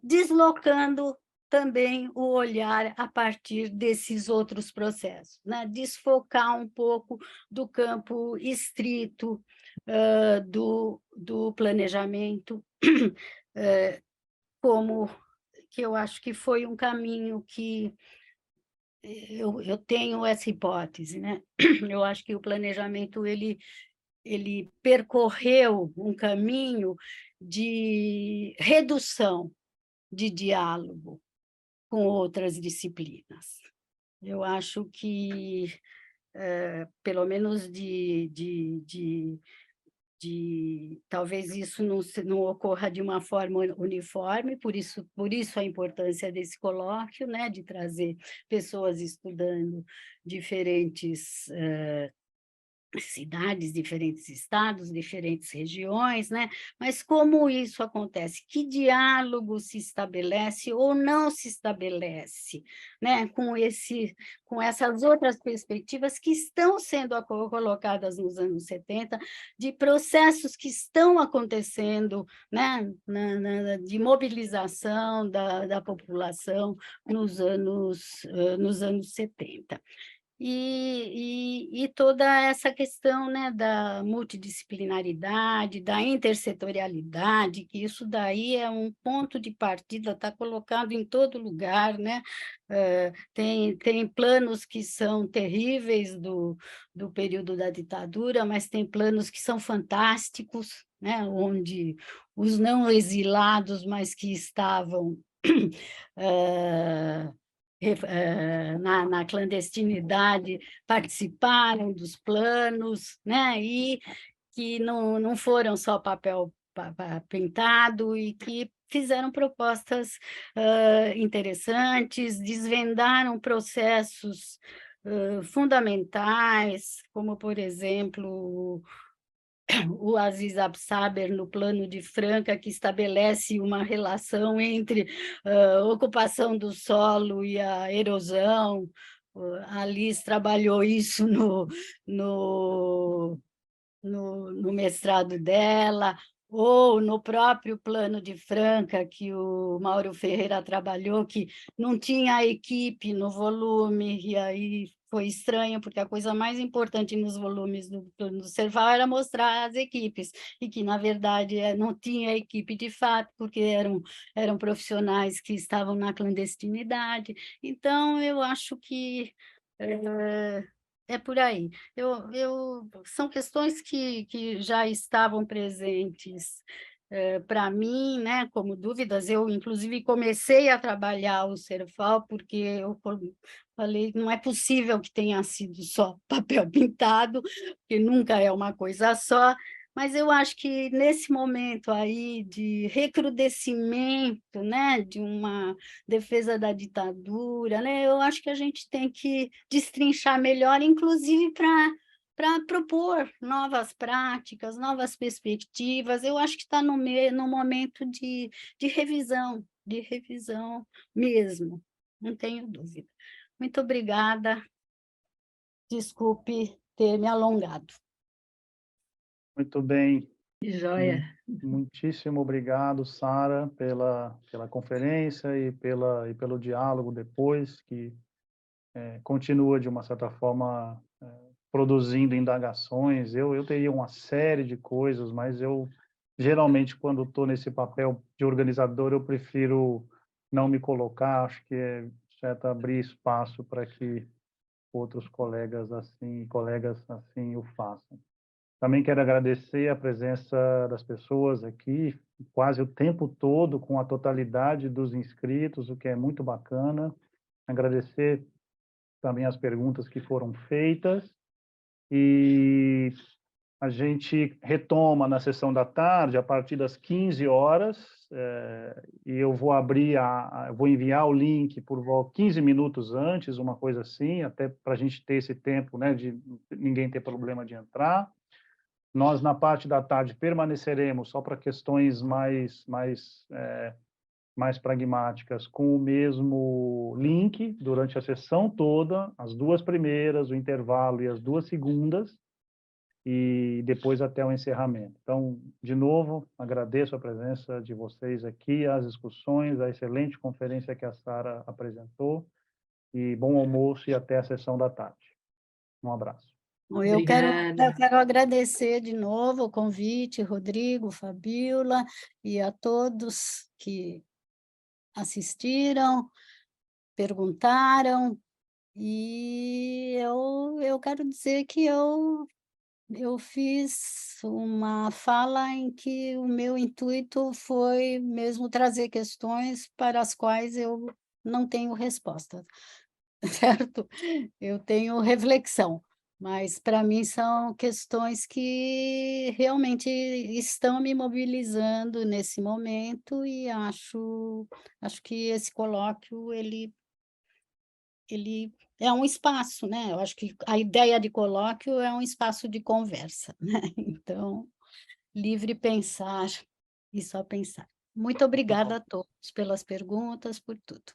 deslocando também o olhar a partir desses outros processos, né? Desfocar um pouco do campo estrito do planejamento, como que eu acho que foi um caminho que eu tenho essa hipótese, né? Eu acho que o planejamento ele percorreu um caminho de redução de diálogo com outras disciplinas. Eu acho que, pelo menos talvez isso não ocorra de uma forma uniforme, por isso a importância desse colóquio, né, de trazer pessoas estudando diferentes cidades, diferentes estados, diferentes regiões, né? Mas como isso acontece? Que diálogo se estabelece ou não se estabelece, né? Com essas outras perspectivas que estão sendo colocadas nos anos 70, de processos que estão acontecendo, né? De mobilização da população nos anos 70. E toda essa questão, né, da multidisciplinaridade, da intersetorialidade, que isso daí é um ponto de partida, está colocado em todo lugar, né? Tem planos que são terríveis do período da ditadura, mas tem planos que são fantásticos, né? Onde os não exilados, mas que estavam na clandestinidade, participaram dos planos, né? E que não foram só papel pintado e que fizeram propostas interessantes, desvendaram processos fundamentais, como, por exemplo, o Aziz Absaber, no Plano de Franca, que estabelece uma relação entre ocupação do solo e a erosão. A Liz trabalhou isso no mestrado dela, ou no próprio Plano de Franca, que o Mauro Ferreira trabalhou, que não tinha a equipe no volume, e aí foi estranho, porque a coisa mais importante nos volumes do Plano do Serval era mostrar as equipes, e que, na verdade, não tinha equipe de fato, porque eram profissionais que estavam na clandestinidade. Então, eu acho que é por aí. São questões que já estavam presentes para mim, né, como dúvidas. Eu, inclusive, comecei a trabalhar o Serfal, porque eu falei, não é possível que tenha sido só papel pintado, porque nunca é uma coisa só, mas eu acho que nesse momento aí de recrudescimento, né, de uma defesa da ditadura, né, eu acho que a gente tem que destrinchar melhor, inclusive para propor novas práticas, novas perspectivas. Eu acho que está no momento de revisão mesmo, não tenho dúvida. Muito obrigada, desculpe ter me alongado. Muito bem. Joia. Muitíssimo obrigado, Sara, pela conferência e pelo diálogo depois, que continua, de uma certa forma, produzindo indagações. Eu teria uma série de coisas, mas geralmente, quando estou nesse papel de organizador, eu prefiro não me colocar, acho que é certo abrir espaço para que outros colegas assim o façam. Também quero agradecer a presença das pessoas aqui, quase o tempo todo, com a totalidade dos inscritos, o que é muito bacana. Agradecer também as perguntas que foram feitas. E a gente retoma na sessão da tarde, a partir das 15 horas, e eu vou vou enviar o link por volta 15 minutos antes, uma coisa assim, até para a gente ter esse tempo, né, de ninguém ter problema de entrar. Nós, na parte da tarde, permaneceremos, só para questões mais pragmáticas, com o mesmo link durante a sessão toda, as duas primeiras, o intervalo e as duas segundas, e depois até o encerramento. Então, de novo, agradeço a presença de vocês aqui, as discussões, a excelente conferência que a Sara apresentou, e bom almoço e até a sessão da tarde. Um abraço. Bom, eu quero agradecer de novo o convite, Rodrigo, Fabíola, e a todos que assistiram, perguntaram, e eu quero dizer que eu fiz uma fala em que o meu intuito foi mesmo trazer questões para as quais eu não tenho resposta, certo? Eu tenho reflexão, mas para mim são questões que realmente estão me mobilizando nesse momento e acho que esse colóquio ele é um espaço, né, eu acho que a ideia de colóquio é um espaço de conversa, né, então, livre pensar e só pensar. Muito obrigada a todos pelas perguntas, por tudo.